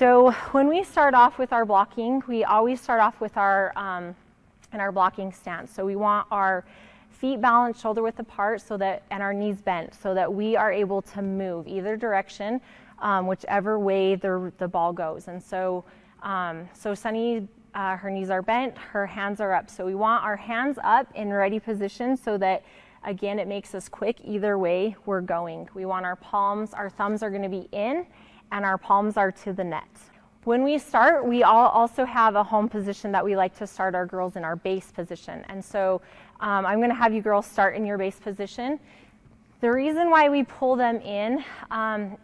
So when we start off with our blocking, we always start off with our in our blocking stance. So we want our feet balanced, shoulder width apart, so that, and our knees bent, so that we are able to move either direction, whichever way the ball goes. And so, Sunny, her knees are bent, her hands are up. So we want our hands up in ready position, so that, again, it makes us quick either way we're going. We want our palms, our thumbs are going to be in, and our palms are to the net. When we start, we also have a home position that we like to start our girls in, our base position. And so I'm going to have you girls start in your base position. The reason why we pull them in,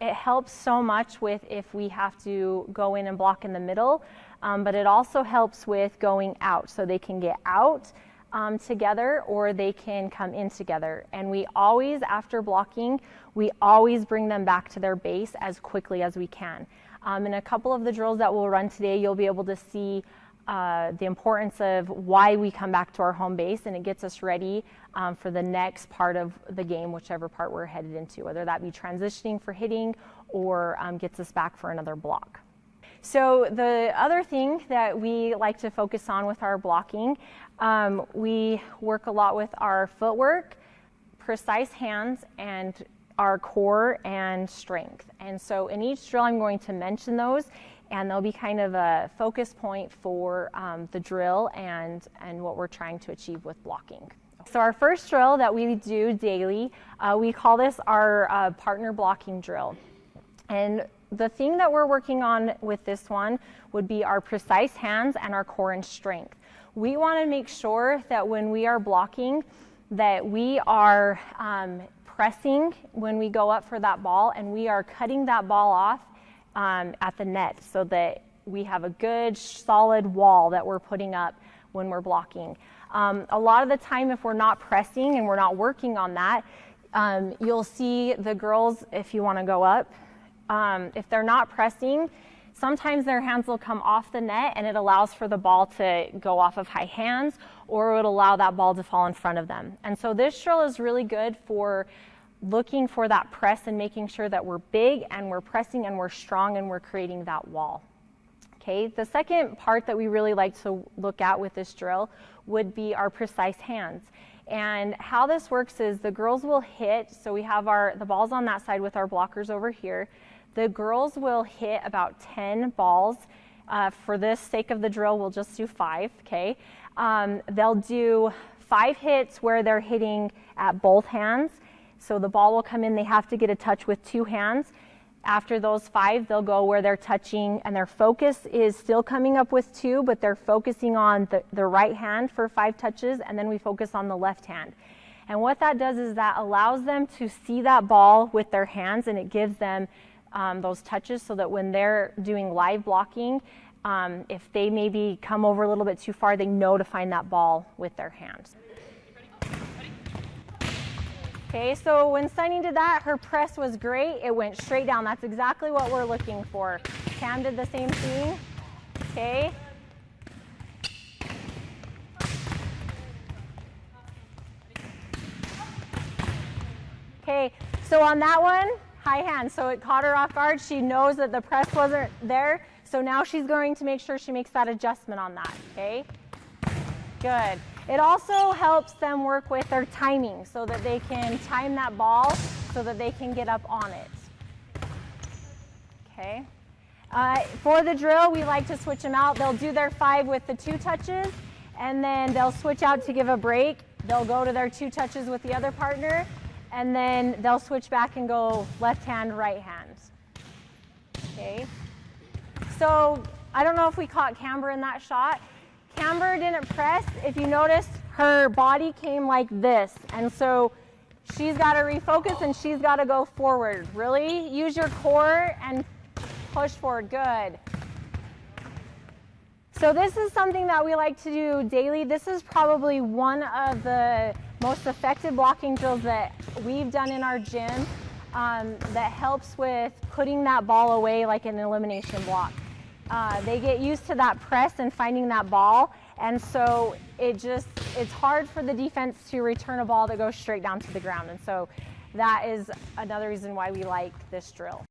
it helps so much with if we have to go in and block in the middle, but it also helps with going out, so they can get out together, or they can come in together. And we always, after blocking, we always bring them back to their base as quickly as we can. In a couple of the drills that we'll run today, you'll be able to see the importance of why we come back to our home base, and it gets us ready for the next part of the game, whichever part we're headed into, whether that be transitioning for hitting or gets us back for another block. So the other thing that we like to focus on with our blocking, we work a lot with our footwork, precise hands, and our core and strength. And so in each drill I'm going to mention those, and they'll be kind of a focus point for the drill and what we're trying to achieve with blocking. So our first drill that we do daily, we call this our partner blocking drill. And the thing that we're working on with this one would be our precise hands and our core and strength. We want to make sure that when we are blocking, that we are pressing when we go up for that ball, and we are cutting that ball off at the net, so that we have a good solid wall that we're putting up when we're blocking. A lot of the time, if we're not pressing and we're not working on that, you'll see the girls, if you want to go up, if they're not pressing, sometimes their hands will come off the net, and it allows for the ball to go off of high hands, or it would allow that ball to fall in front of them. And so this drill is really good for looking for that press and making sure that we're big and we're pressing and we're strong and we're creating that wall. Okay, the second part that we really like to look at with this drill would be our precise hands. And how this works is the girls will hit, so we have the balls on that side with our blockers over here. The girls will hit about 10 balls. For this sake of the drill, we'll just do 5, okay? They'll do 5 hits where they're hitting at both hands. So the ball will come in, they have to get a touch with 2 hands. After those 5, they'll go where they're touching, and their focus is still coming up with 2, but they're focusing on the right hand for 5 touches, and then we focus on the left hand. And what that does is that allows them to see that ball with their hands, and it gives them those touches, so that when they're doing live blocking, if they maybe come over a little bit too far, they know to find that ball with their hands. Okay, so when Sunny did that, her press was great. It went straight down. That's exactly what we're looking for. Cam did the same thing. Okay. Okay, so on that one, high hand. So it caught her off guard. She knows that the press wasn't there. So now she's going to make sure she makes that adjustment on that, okay? Good. It also helps them work with their timing, so that they can time that ball so that they can get up on it. Okay. For the drill, we like to switch them out. They'll do their 5 with the 2 touches, and then they'll switch out to give a break. They'll go to their 2 touches with the other partner, and then they'll switch back and go left hand, right hand. Okay. So I don't know if we caught Camber in that shot. Camber didn't press. If you notice, her body came like this, and so she's got to refocus and she's got to go forward. Really use your core and push forward. Good. So this is something that we like to do daily. This is probably one of the most effective blocking drills that we've done in our gym that helps with putting that ball away like an elimination block. They get used to that press and finding that ball, and so it's hard for the defense to return a ball that goes straight down to the ground, and so that is another reason why we like this drill.